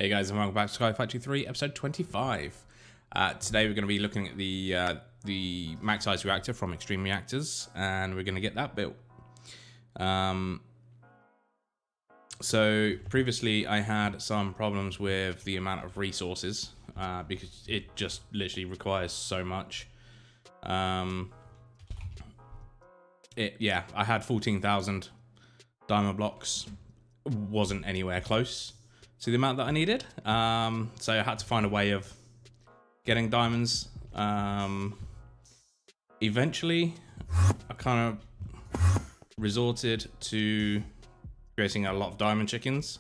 Hey guys, and welcome back to SkyFactory 3, episode 25. Today we're going to be looking at the max size reactor from Extreme Reactors, and we're going to get that built. So previously I had some problems with the amount of resources because it just literally requires so much. I had 14,000 diamond blocks, wasn't anywhere close to the amount that I needed, so I had to find a way of getting diamonds. Eventually I kind of resorted to creating a lot of diamond chickens,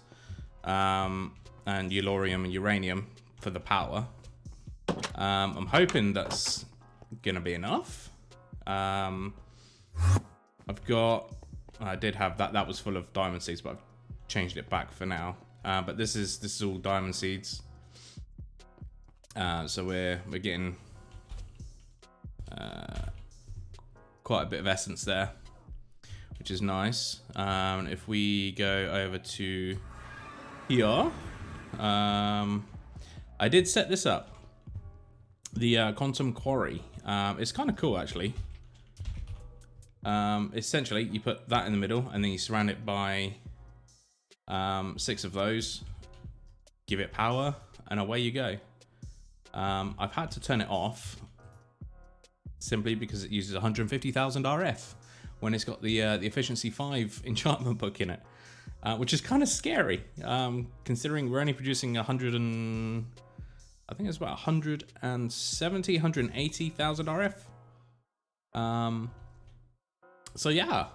and Yellorium and uranium for the power. I'm hoping that's gonna be enough. I did have that was full of diamond seeds, but I've changed it back for now. But this is all diamond seeds. So we're getting quite a bit of essence there, which is nice. If we go over to here, I did set this up. The quantum quarry. It's kind of cool actually. Essentially, you put that in the middle, and then you surround it by 6 of those, give it power, and away you go. I've had to turn it off simply because it uses 150,000 RF when it's got the efficiency 5 enchantment book in it, which is kind of scary, considering we're only producing I think it's about 180,000 RF. So yeah.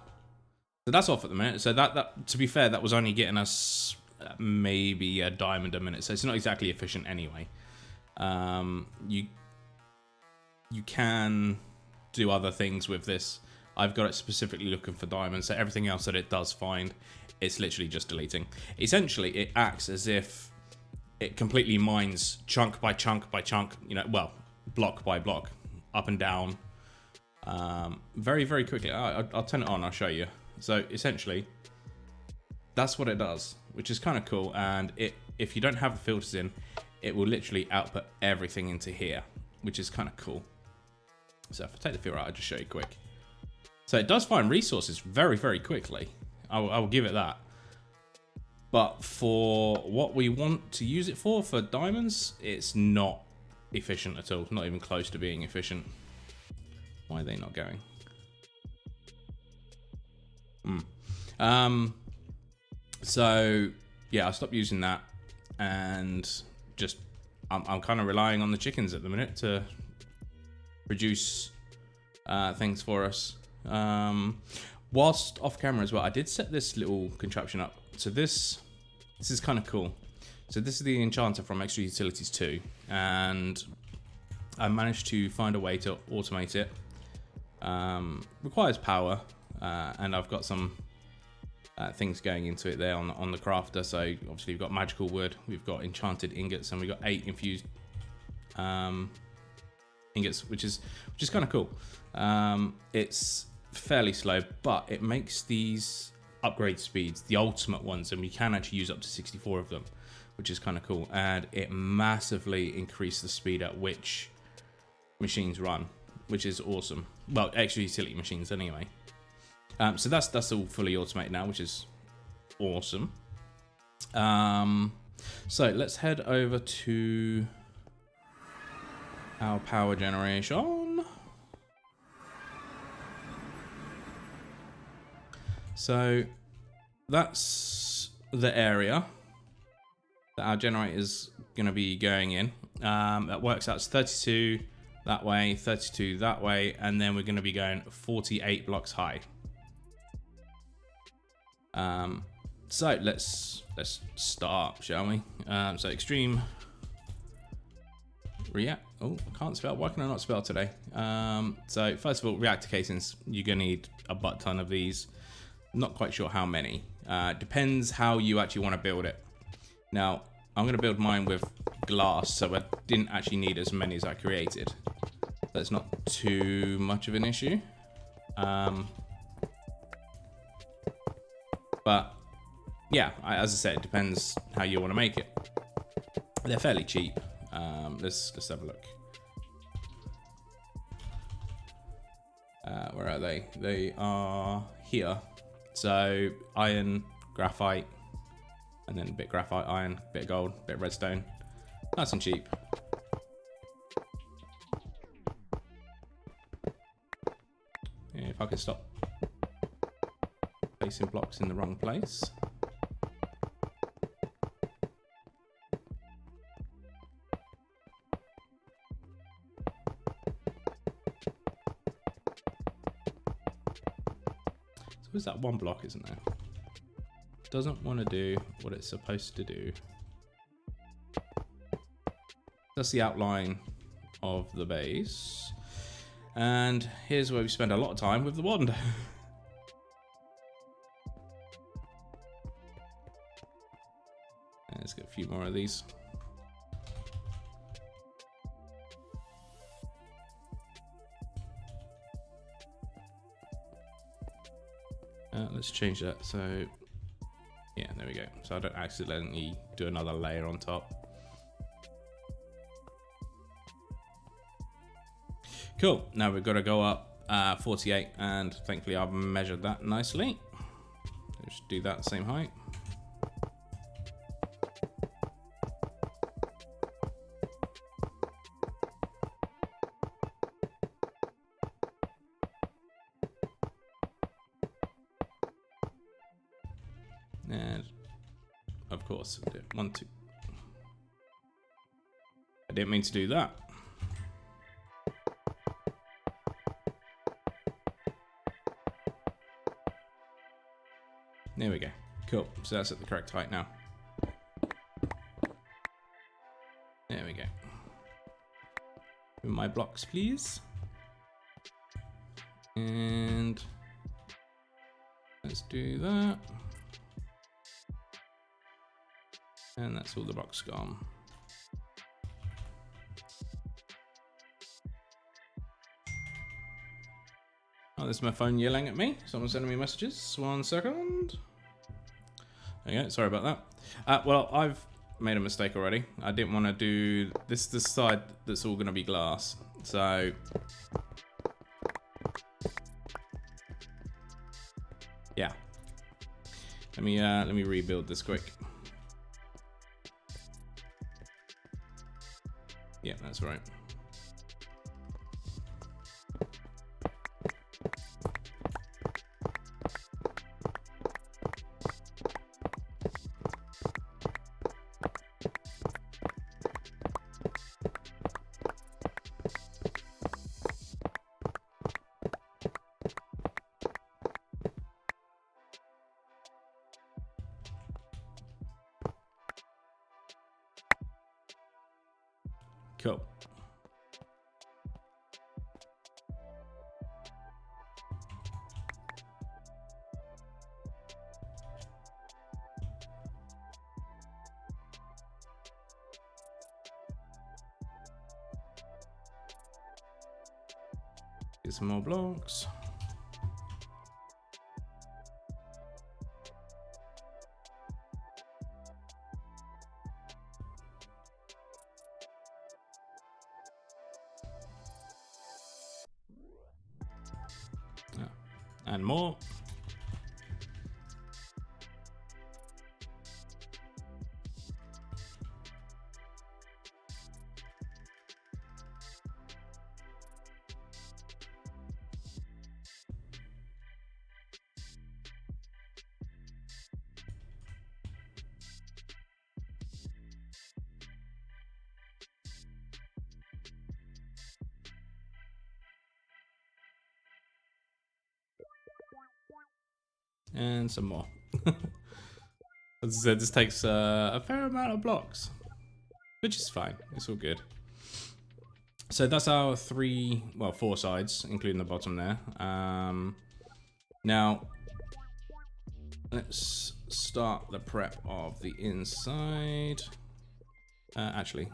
So that's off at the minute. So that to be fair, that was only getting us maybe a diamond a minute. So it's not exactly efficient anyway. You can do other things with this. I've got it specifically looking for diamonds. So everything else that it does find, it's literally just deleting. Essentially, it acts as if it completely mines chunk by chunk by chunk. Block by block, up and down, very, very quickly. I'll turn it on. I'll show you. So essentially, that's what it does, which is kind of cool. And if you don't have the filters in, it will literally output everything into here, which is kind of cool. So if I take the filter out, I'll just show you quick. So it does find resources very, very quickly. I will give it that. But for what we want to use it for diamonds, it's not efficient at all. Not even close to being efficient. Why are they not going? So yeah, I stopped using that, and just I'm kind of relying on the chickens at the minute to produce things for us. Whilst off camera as well, I did set this little contraption up. So this is kind of cool. So this is the Enchanter from Extra Utilities 2, and I managed to find a way to automate it. Requires power, and I've got some things going into it there on the crafter. So obviously we've got magical wood, we've got enchanted ingots, and we've got 8 infused ingots, which is kind of cool. It's fairly slow, but it makes these upgrade speeds the ultimate ones, and we can actually use up to 64 of them, which is kind of cool. And it massively increased the speed at which machines run, which is awesome. Well, extra utility machines anyway. So that's all fully automated now, which is awesome. So let's head over to our power generation. So that's the area that our generator is going to be going in. That works out as 32 that way, 32 that way, and then we're going to be going 48 blocks high. So let's start, shall we? So extreme react. Oh, I can't spell. Why can I not spell today? So first of all, reactor casings. You're gonna need a butt ton of these. Not quite sure how many. Depends how you actually want to build it. Now I'm gonna build mine with glass, so I didn't actually need as many as I created. That's not too much of an issue. But yeah, as I said, it depends how you want to make it. They're fairly cheap. Let's have a look. Where are they? They are here. So iron, graphite, and then a bit graphite, iron, bit of gold, bit of redstone. Nice and cheap. Yeah, if I could stop placing blocks in the wrong place. So there's that one block, isn't there? Doesn't want to do what it's supposed to do. That's the outline of the base. And here's where we spend a lot of time with the wand. Let's get a few more of these. Let's change that. So, yeah, there we go. So I don't accidentally do another layer on top. Cool. Now we've got to go up 48, and thankfully I've measured that nicely. Just do that same height. And of course, 1, 2. I didn't mean to do that. There we go. Cool. So that's at the correct height now. There we go. My blocks, please. And let's do that. And that's all the blocks gone. Oh, there's my phone yelling at me. Someone's sending me messages. 1 second. There you go. Sorry about that. Well, I've made a mistake already. I didn't want to do this side that's all going to be glass. So yeah. Let me rebuild this quick. Yeah, that's right. Cool. Get some more blocks. And more. And some more. As I said, this takes a fair amount of blocks, which is fine. It's all good. So that's our 4 sides, including the bottom there. Now, let's start the prep of the inside. Actually,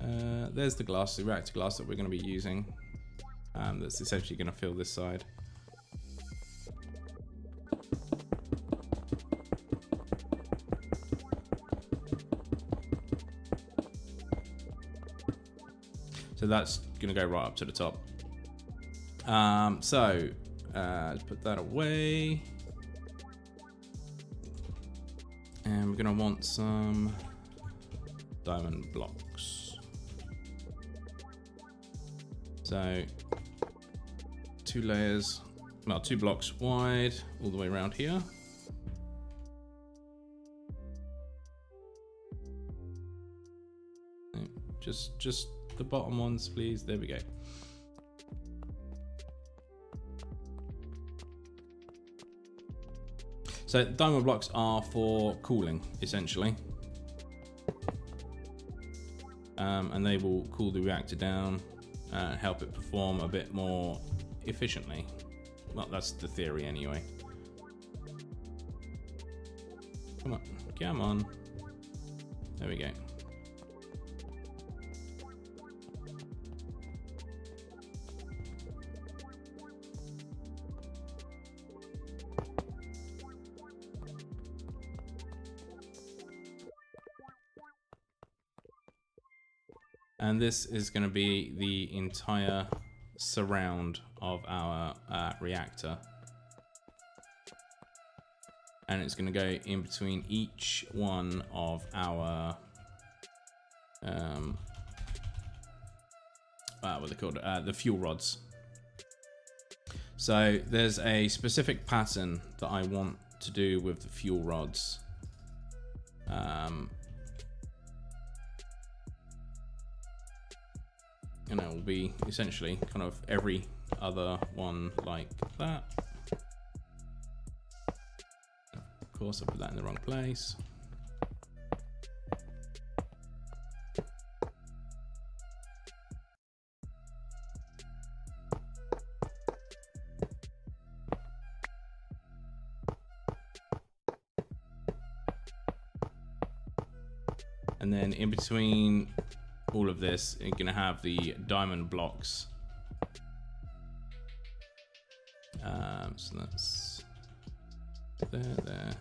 there's the glass, the reactor glass that we're going to be using. That's essentially going to fill this side. So that's going to go right up to the top. Let's put that away. And we're going to want some diamond blocks. So 2 layers, well, 2 blocks wide all the way around here. Just the bottom ones, please. There we go. So diamond blocks are for cooling, essentially. And they will cool the reactor down and help it perform a bit more efficiently. Well, that's the theory anyway. Come on, come on. There we go. And this is going to be the entire surround of our reactor. And it's going to go in between each one of our, what are they called? The fuel rods. So there's a specific pattern that I want to do with the fuel rods. And it will be essentially kind of every other one like that. Of course, I put that in the wrong place. And then in between all of this, you're going to have the diamond blocks. So that's there.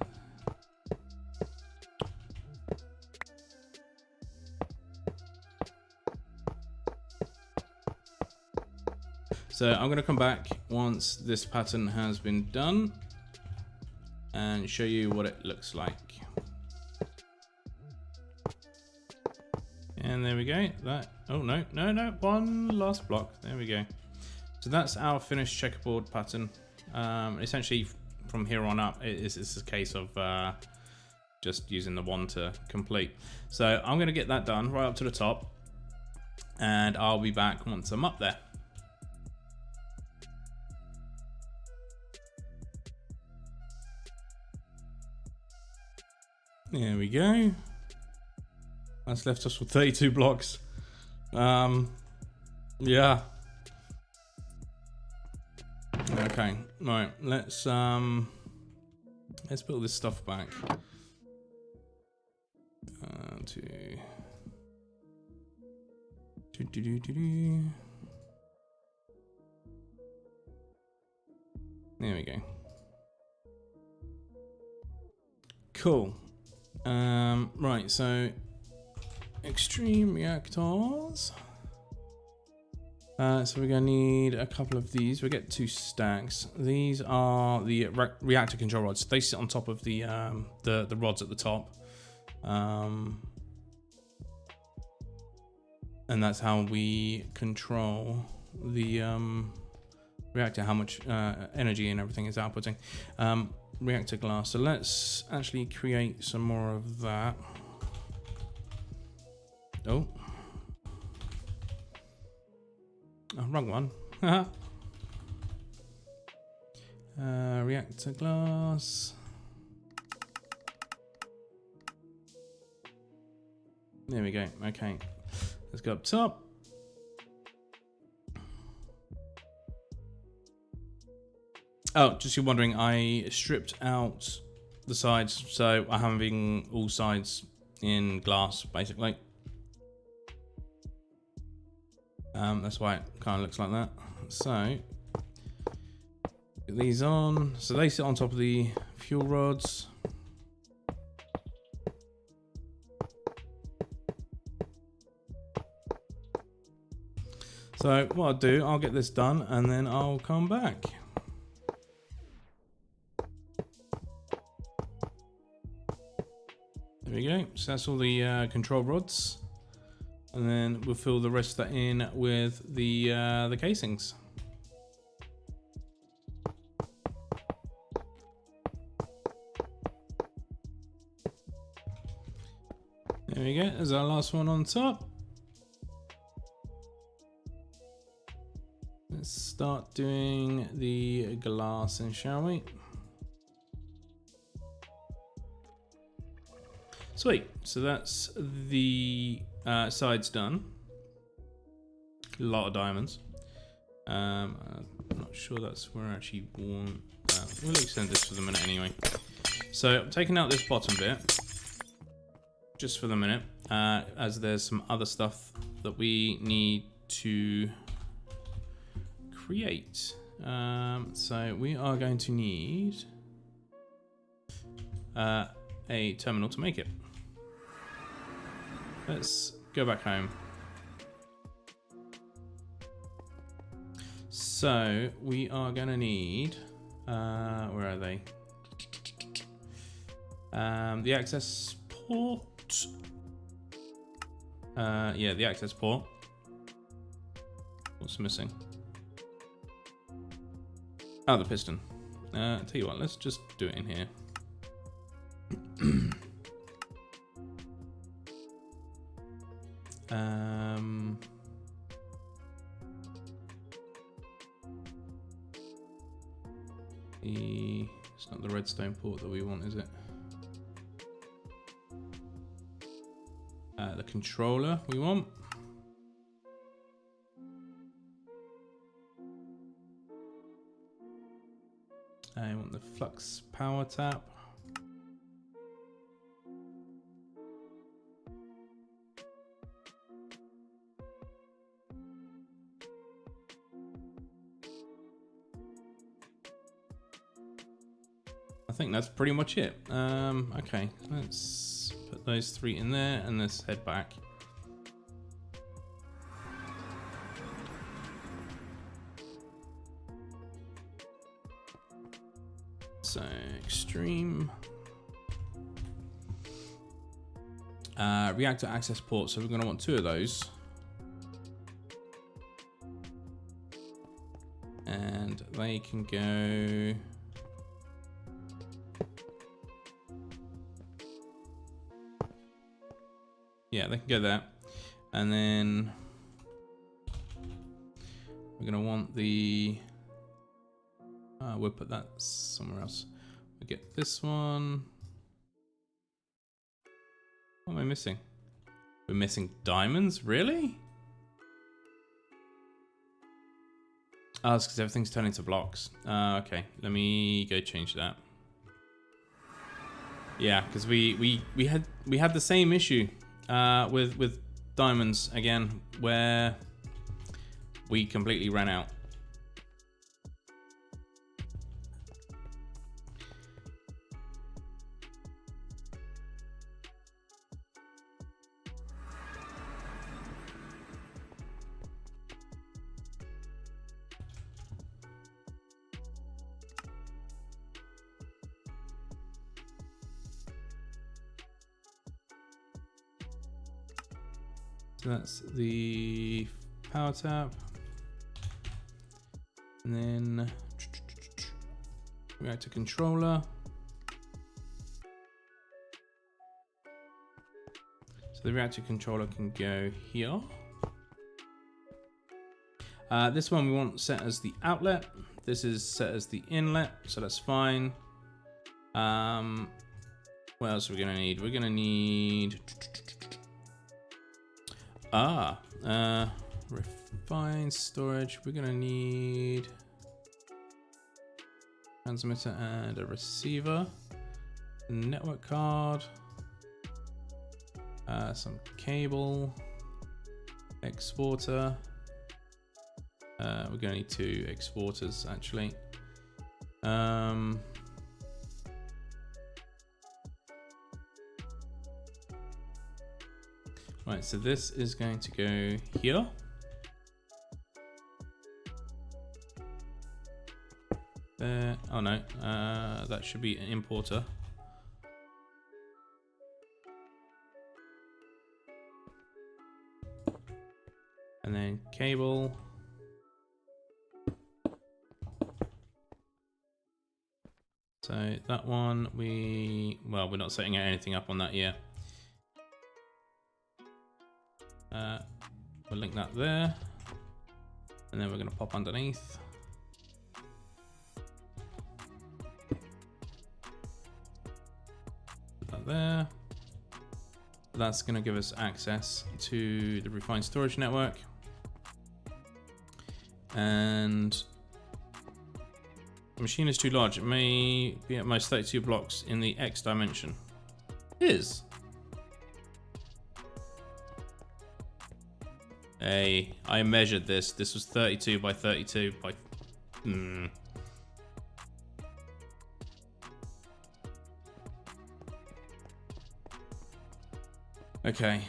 So I'm going to come back once this pattern has been done and show you what it looks like. And there we go. That, oh no, one last block. There we go. So that's our finished checkerboard pattern. Essentially from here on up, it's a case of just using the one to complete. So I'm going to get that done right up to the top, and I'll be back once I'm up there. There we go. That's left us with 32 blocks. Yeah. Okay, right. Let's put all this stuff back. There we go. Cool. Right, so extreme reactors. So we're gonna need a couple of these. We'll get 2 stacks. These are the reactor control rods. They sit on top of the rods at the top, and that's how we control the reactor, how much energy and everything is outputting. Reactor glass. So let's actually create some more of that. Oh, wrong one. Reactor glass. There we go. Okay, let's go up top. Oh, just you're wondering, I stripped out the sides, so I'm having all sides in glass, basically. That's why it kind of looks like that. So, get these on. So they sit on top of the fuel rods. So what I'll do, I'll get this done and then I'll come back. There we go. So that's all the control rods, and then we'll fill the rest of that in with the casings. There we go. There's our last one on top. Let's start doing the glass, and shall we? Sweet. So that's the sides done. A lot of diamonds. I'm not sure that's where I actually want that. We'll extend this for the minute anyway. So I'm taking out this bottom bit just for the minute, as there's some other stuff that we need to create. So we are going to need a terminal to make it. Let's go back home. So we are going to need, where are they? The access port. Yeah, the access port. What's missing? Oh, the piston. Tell you what, let's just do it in here. It's not the redstone port that we want, is it? The controller we want. I want the flux power tap. I think that's pretty much it. Okay, let's put those three in there and let's head back. So extreme. Reactor access port, so we're going to want 2 of those. And they can go... Yeah, they can go there. And then we're going to want the... we'll put that somewhere else. We'll get this one. What am I missing? We're missing diamonds? Really? Oh, it's because everything's turned into blocks. Okay, let me go change that. Yeah, because we had the same issue with diamonds again, where we completely ran out. So that's the power tap, and then Reactor Controller. So the Reactor Controller can go here. This one we want set as the outlet. This is set as the inlet, so that's fine. What else are we gonna need? We're gonna need refined storage. We're gonna need transmitter and a receiver, network card, some cable, exporter. We're gonna need 2 exporters actually. Right, so this is going to go here. there. Oh no, that should be an importer. And then cable. So that one, we're not setting anything up on that yet. We'll link that there. And then we're going to pop underneath. Put that there. That's going to give us access to the refined storage network. And the machine is too large. It may be at most 32 blocks in the X dimension. It is. Hey, I measured this. This was 32 by 32 by... Okay.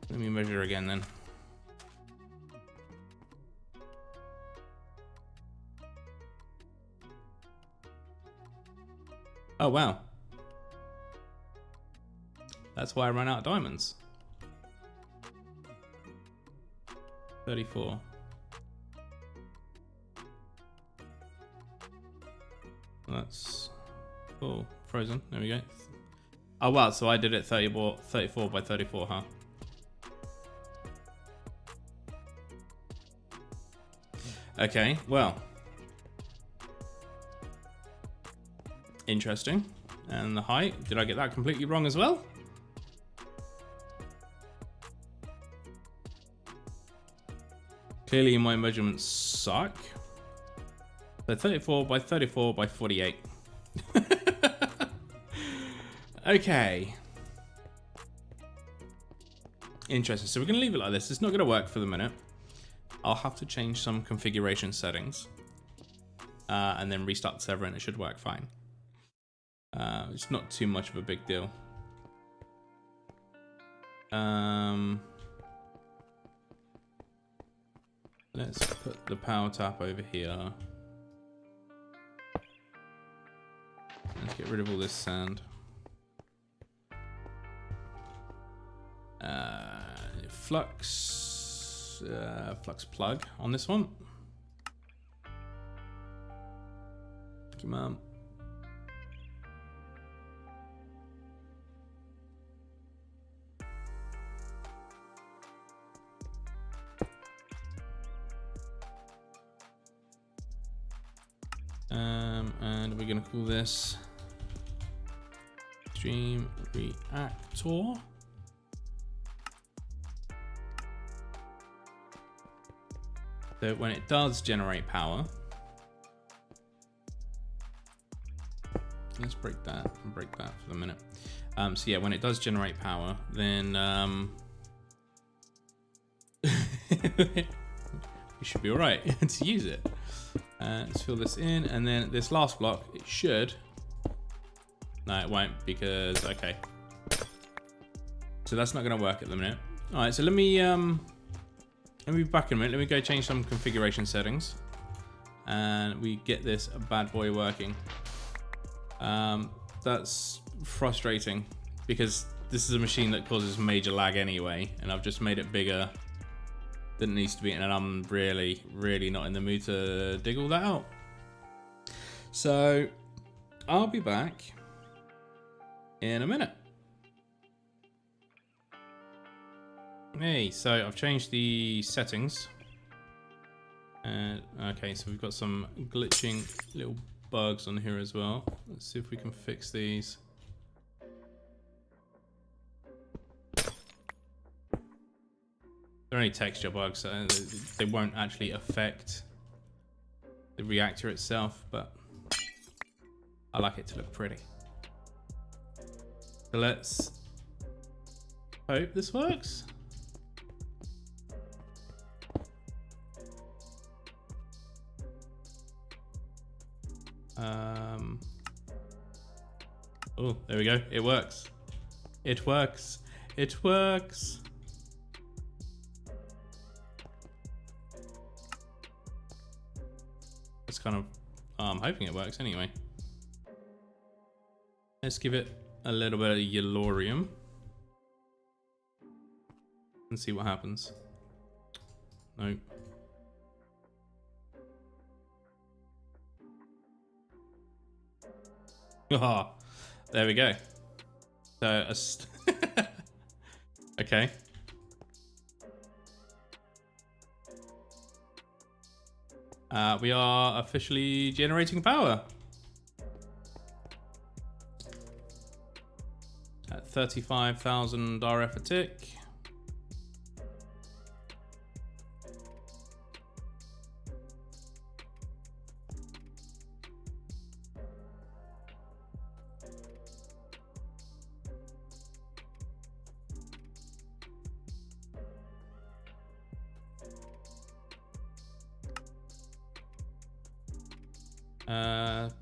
Let me measure again then. Oh, wow. That's why I ran out of diamonds. 34. That's... Oh, frozen. There we go. Oh, wow. So I did it 34 by 34, huh? Okay, well. Interesting. And the height, did I get that completely wrong as well? Clearly my measurements suck. So 34 by 34 by 48. Okay. Interesting. So we're going to leave it like this. It's not going to work for the minute. I'll have to change some configuration settings. And then restart the server and it should work fine. It's not too much of a big deal. Let's put the power tap over here. Let's get rid of all this sand. Flux plug on this one. Come on. And we're going to call this Stream Reactor. So when it does generate power, let's break that and break that for the minute. So yeah, when it does generate power, then we should be all right to use it. Let's fill this in, and then this last block, it should. No, it won't, because okay. So that's not going to work at the minute. All right, so let me be back in a minute. Let me go change some configuration settings, and we get this bad boy working. That's frustrating because this is a machine that causes major lag anyway, and I've just made it bigger than it needs to be, and I'm really not in the mood to dig all that out. So I'll be back in a minute. Hey, so I've changed the settings. Okay, so we've got some glitching little bugs on here as well. Let's see if we can fix these. They're only texture bugs, so they won't actually affect the reactor itself, but I like it to look pretty. So let's hope this works. Oh, there we go. It works. It works. It works. It's kind of I'm hoping it works anyway. Let's give it a little bit of yellorium and see what happens. Nope. Ah, there we go. So, okay. We are officially generating power. At 35,000 RF a tick.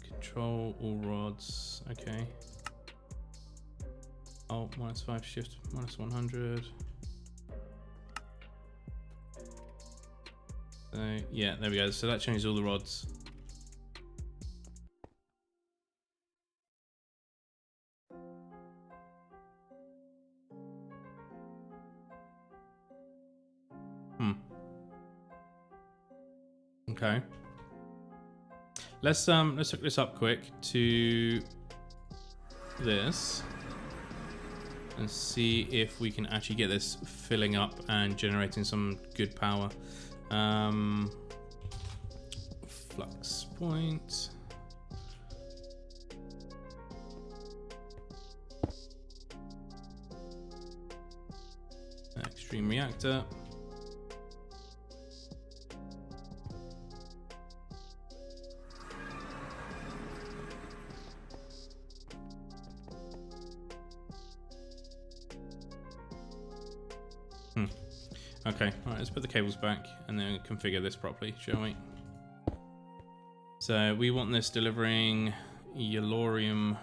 Control all rods. Okay. Oh, -5 shift, -100. So, yeah, there we go. So that changes all the rods. Okay. Let's hook this up quick to this and see if we can actually get this filling up and generating some good power. Flux point. Extreme reactor. Okay, alright, let's put the cables back and then configure this properly, shall we? So we want this delivering yellorium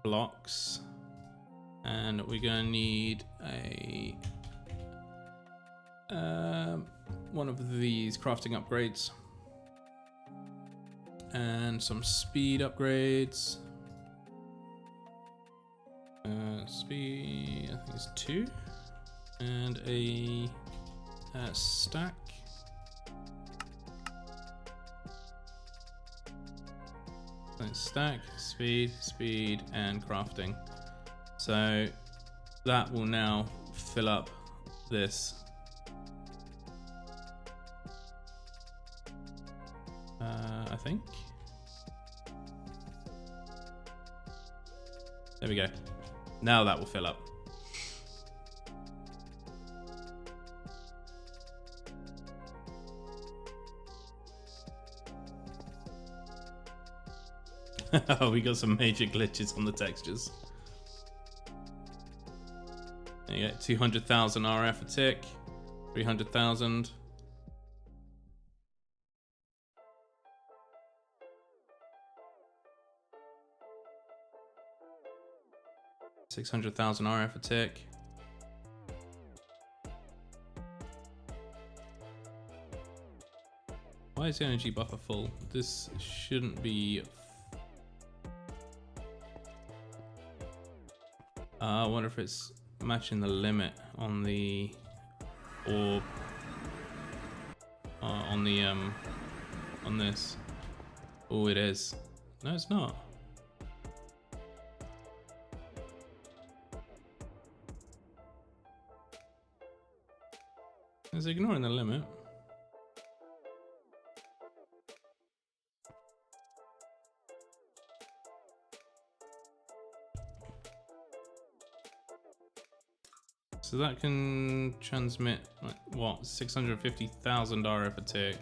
blocks, and we're going to need a one of these crafting upgrades and some speed upgrades. Speed, I think it's 2, and a stack. Stack, speed, and crafting. So that will now fill up this. I think. There we go. Now that will fill up. Oh, we got some major glitches on the textures. There you go, 200,000 RF a tick, 300,000. $600,000 RF a tick. Why is the energy buffer full? This shouldn't be. I wonder if it's matching the limit on the orb, on this. Oh, it is. No, it's not. It's ignoring the limit. So that can transmit, like, what, 650,000 RF a tick.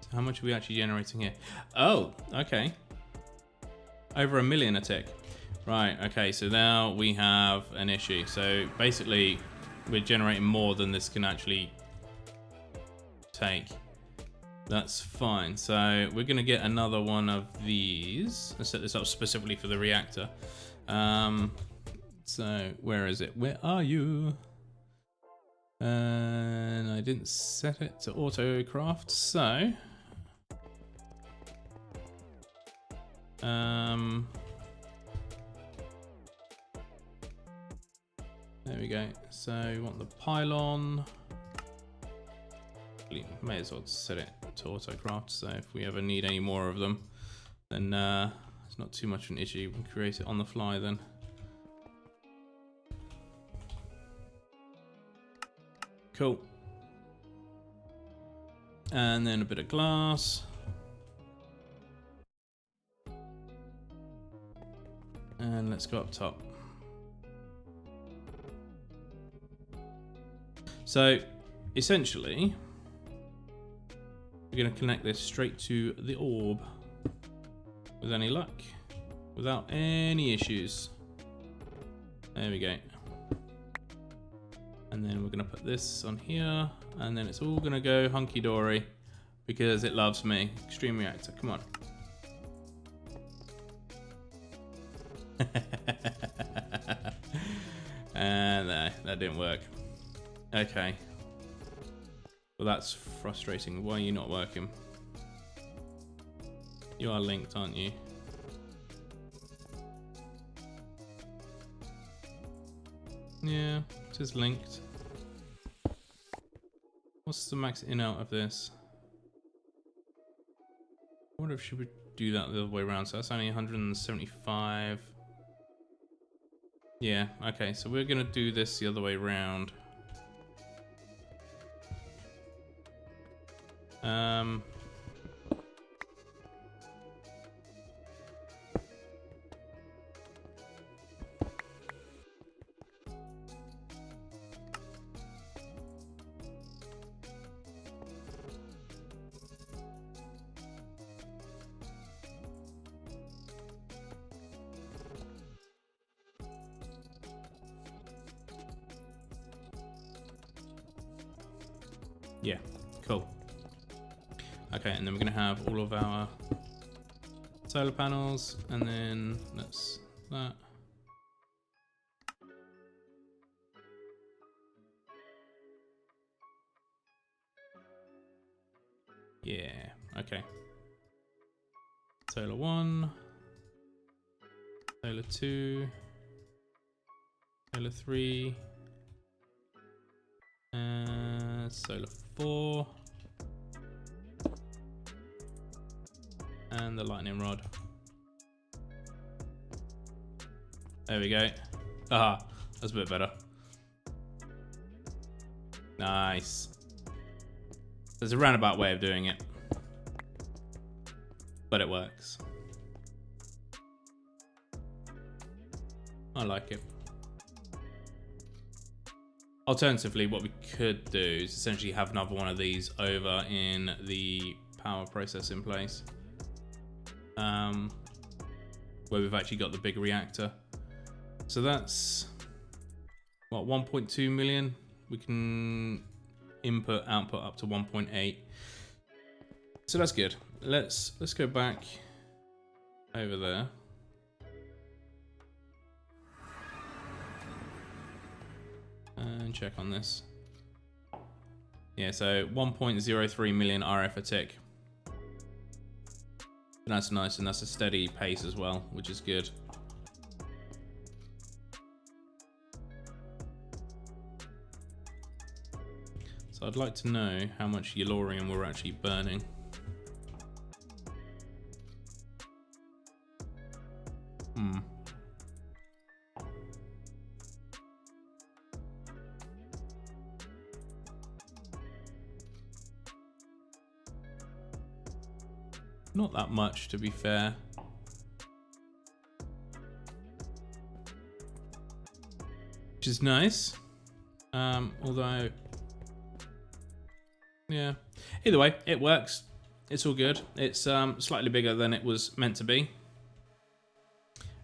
So how much are we actually generating here? Oh, okay. Over 1 million a tick. Right, okay, so now we have an issue. So basically, we're generating more than this can actually take. That's fine. So we're going to get another one of these. Let's set this up specifically for the reactor. So where is it? Where are you? And I didn't set it to auto craft. So there we go. So you want the pylon. May as well set it to auto craft, so if we ever need any more of them, then it's not too much of an issue. We can create it on the fly then. Cool. And then a bit of glass. And let's go up top. So essentially, we're going to connect this straight to the orb with any luck, without any issues. There we go. And then we're going to put this on here, and then it's all going to go hunky-dory because it loves me. Extreme Reactor, come on. And no, that didn't work. Okay. Well, that's frustrating. Why are you not working? You are linked, aren't you? Yeah, it is linked. What's the max in out of this? I wonder if should we do that the other way around. So that's only 175. Yeah, okay, so we're gonna do this the other way around. Yeah, cool. Okay, and then we're gonna have all of our solar panels, and then that's that. Yeah, okay. Solar 1, solar 2, solar 3, and solar 4. And the lightning rod. There we go. Aha, that's a bit better. Nice. There's a roundabout way of doing it, but it works. I like it. Alternatively, what we could do is essentially have another one of these over in the power processing place. Where we've actually got the big reactor. So that's what, 1.2 million. We can input output up to 1.8. So that's good. Let's go back over there. And check on this. Yeah, so 1.03 million RF a tick. That's nice, and that's a steady pace as well, which is good. So I'd like to know how much yellorium we're actually burning. Not that much, to be fair. Which is nice. Although, yeah. Either way, it works. It's all good. It's slightly bigger than it was meant to be.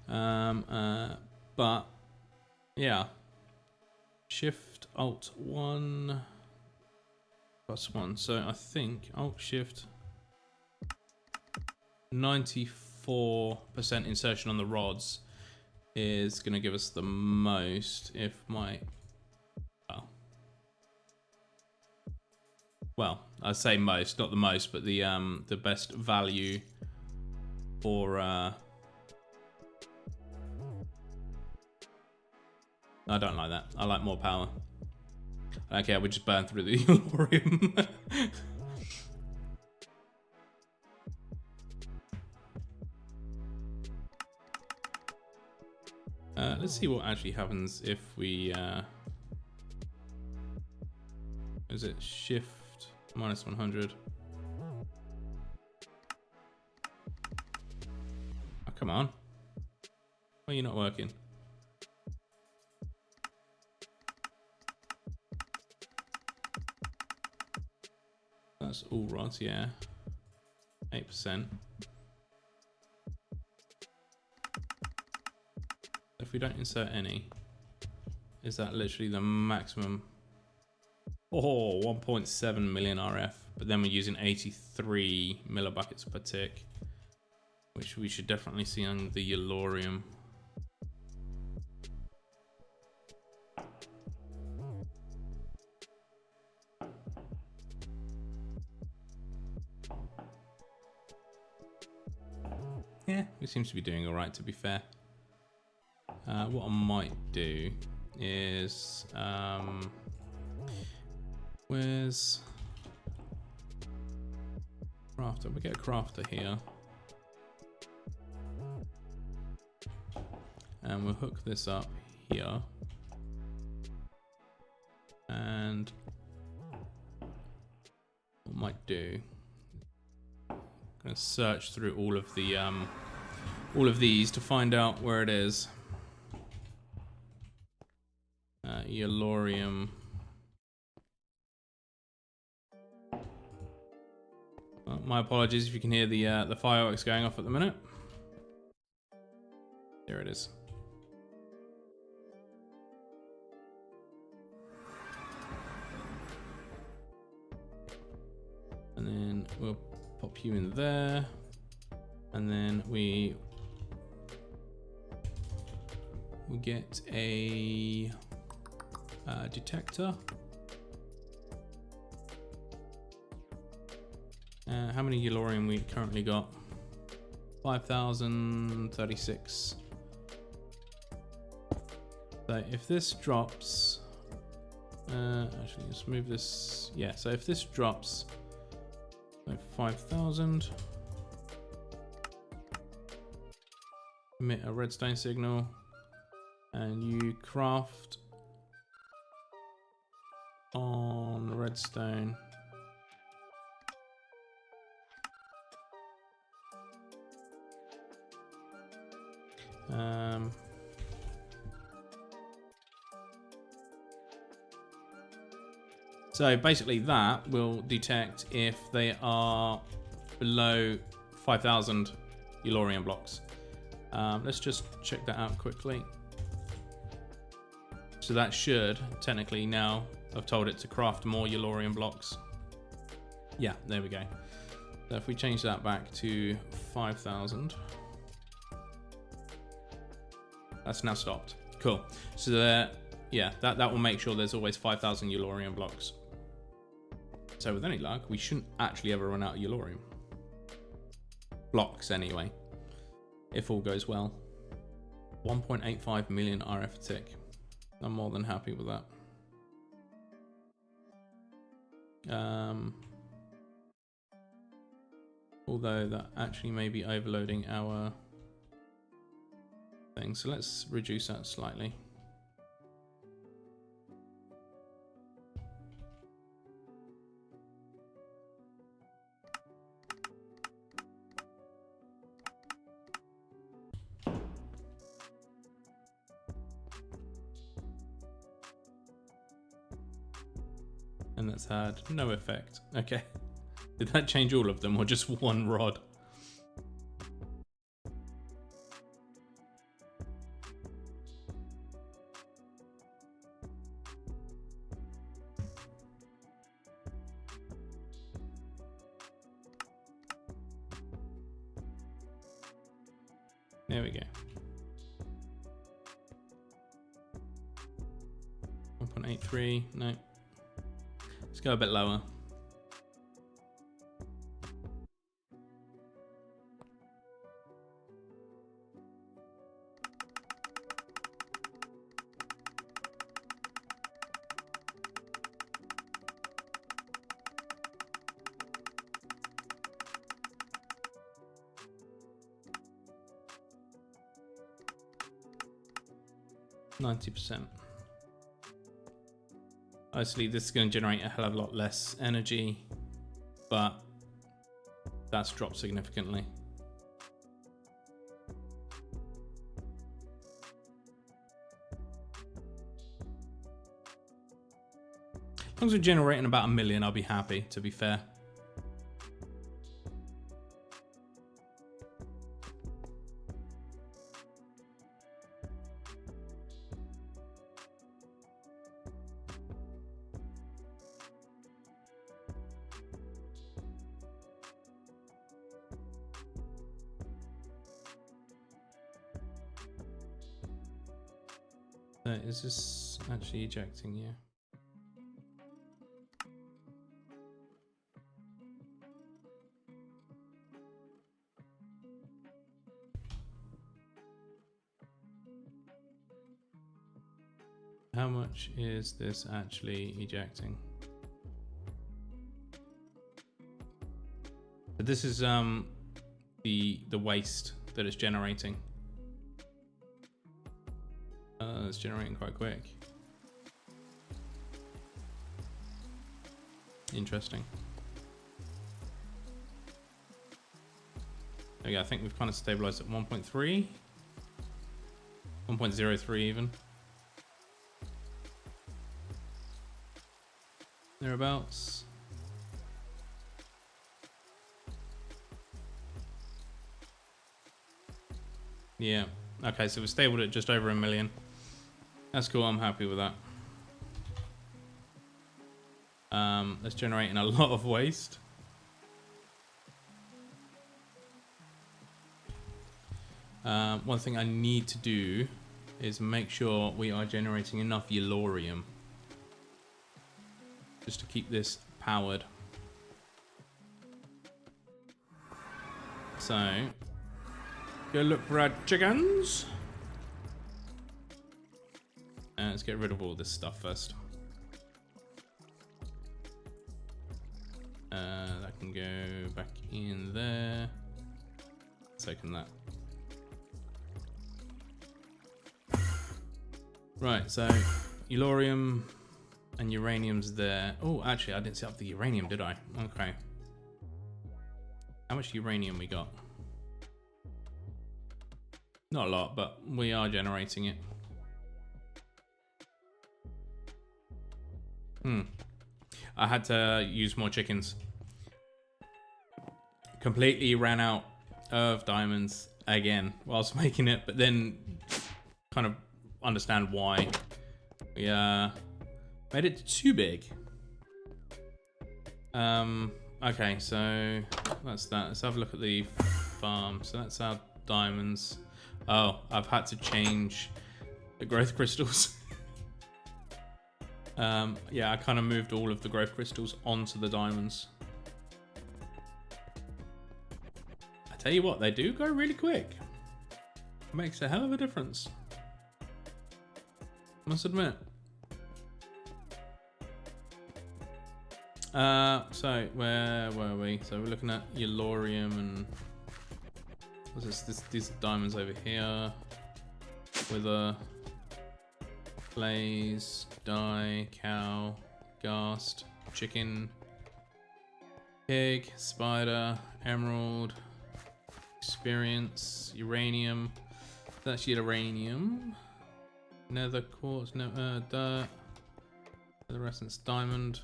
But, yeah. Shift Alt 1. +1. So I think Alt Shift 94% insertion on the rods is going to give us the most. If my well, I say most, not the most, but the best value for I don't like that. I like more power. Okay, we just burn through the Yellorium. Let's see what actually happens if we is it shift -100? Oh, come on. Why are you not working? That's all rods, yeah. 8%. If we don't insert any, is that literally the maximum? Oh, 1.7 million RF, but then we're using 83 millibuckets per tick, which we should definitely see on the Yellorium. Yeah, we seem to be doing all right, to be fair. What I might do is, where's crafter? We get a crafter here, and we'll hook this up here, and what I might do, I'm gonna search through all of these to find out where it is. Yellorium. Well, my apologies if you can hear the fireworks going off at the minute. There it is. And then we'll pop you in there, and then we get a detector. How many Yellorium we currently got? 5,036. So if this drops, actually let's move this. Yeah, so if this drops, so 5,000. Emit a redstone signal, and you craft on redstone. So basically that will detect if they are below 5,000 Yellorium blocks. Let's just check that out quickly. So that should technically now have told it to craft more Yellorium blocks. Yeah, there we go. So if we change that back to 5,000, that's now stopped. Cool. So there, yeah, that will make sure there's always 5,000 Yellorium blocks. So with any luck, we shouldn't actually ever run out of Yellorium blocks anyway, if all goes well. 1.85 million RF a tick. I'm more than happy with that. Although that actually may be overloading our thing, so let's reduce that slightly. And that's had no effect. Okay. Did that change all of them or just one rod? There we go. 1.83. No. Let's go a bit lower. %. Obviously, this is going to generate a hell of a lot less energy, but that's dropped significantly. As long as we're generating about 1 million, I'll be happy, to be fair. Is this actually ejecting? Yeah. How much is this actually ejecting? But this is the waste that it's generating. It's generating quite quick. Interesting. There we go. I think we've kind of stabilized at 1.3, 1.03 even. Thereabouts. Yeah. Okay, so we're stable at just over 1 million. That's cool. I'm happy with that. That's generating a lot of waste. One thing I need to do is make sure we are generating enough Yellorium just to keep this powered. So, go look for our chickens. Let's get rid of all this stuff first. That can go back in there. Let's open that. Right, so Yellorium and uranium's there. Oh, actually, I didn't set up the uranium, did I? Okay. How much uranium we got? Not a lot, but we are generating it. I had to use more chickens. Completely ran out of diamonds again whilst making it, but then kind of understand why. We made it too big. Okay, so that's that. Let's have a look at the farm. So that's our diamonds. Oh, I've had to change the growth crystals. Yeah, I kind of moved all of the growth crystals onto the diamonds. I tell you what, they do go really quick. It makes a hell of a difference. Must admit. So where were we? So we're looking at Yellorium and what's this? These diamonds over here with a blaze, dye, cow, ghast, chicken, pig, spider, emerald, experience, uranium. That's uranium. Nether quartz, no, dirt, fluorescence, diamond.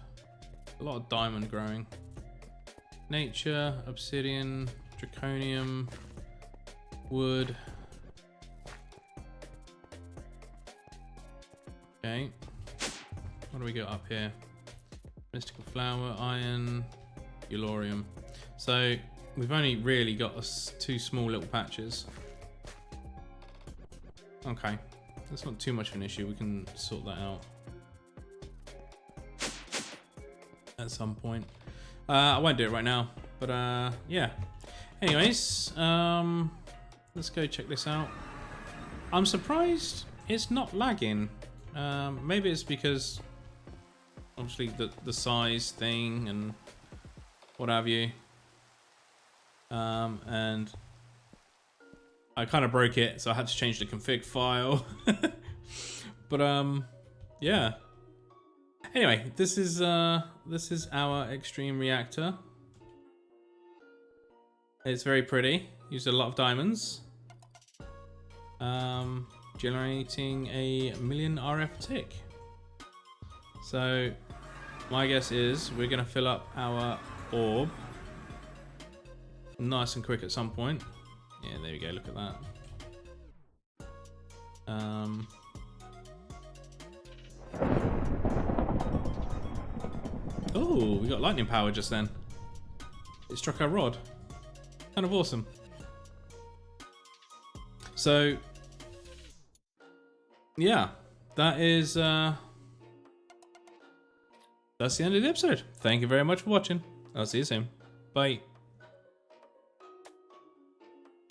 A lot of diamond growing. Nature, obsidian, draconium, wood. Okay. What do we got up here? Mystical flower, iron, Yellorium. So we've only really got two small little patches. Okay. That's not too much of an issue. We can sort that out at some point. I won't do it right now, but yeah. Anyways, let's go check this out. I'm surprised it's not lagging. Maybe it's because obviously the size thing and what have you. And I kind of broke it, so I had to change the config file. But yeah. Anyway, this is our extreme reactor. It's very pretty. Used a lot of diamonds. Generating a 1,000,000 RF tick. So my guess is we're gonna fill up our orb nice and quick at some point. Yeah, there we go. Look at that. Oh, we got lightning power just then. It struck our rod. Kind of awesome. So, yeah, that is that's the end of the episode. Thank you very much for watching. I'll see you soon. Bye.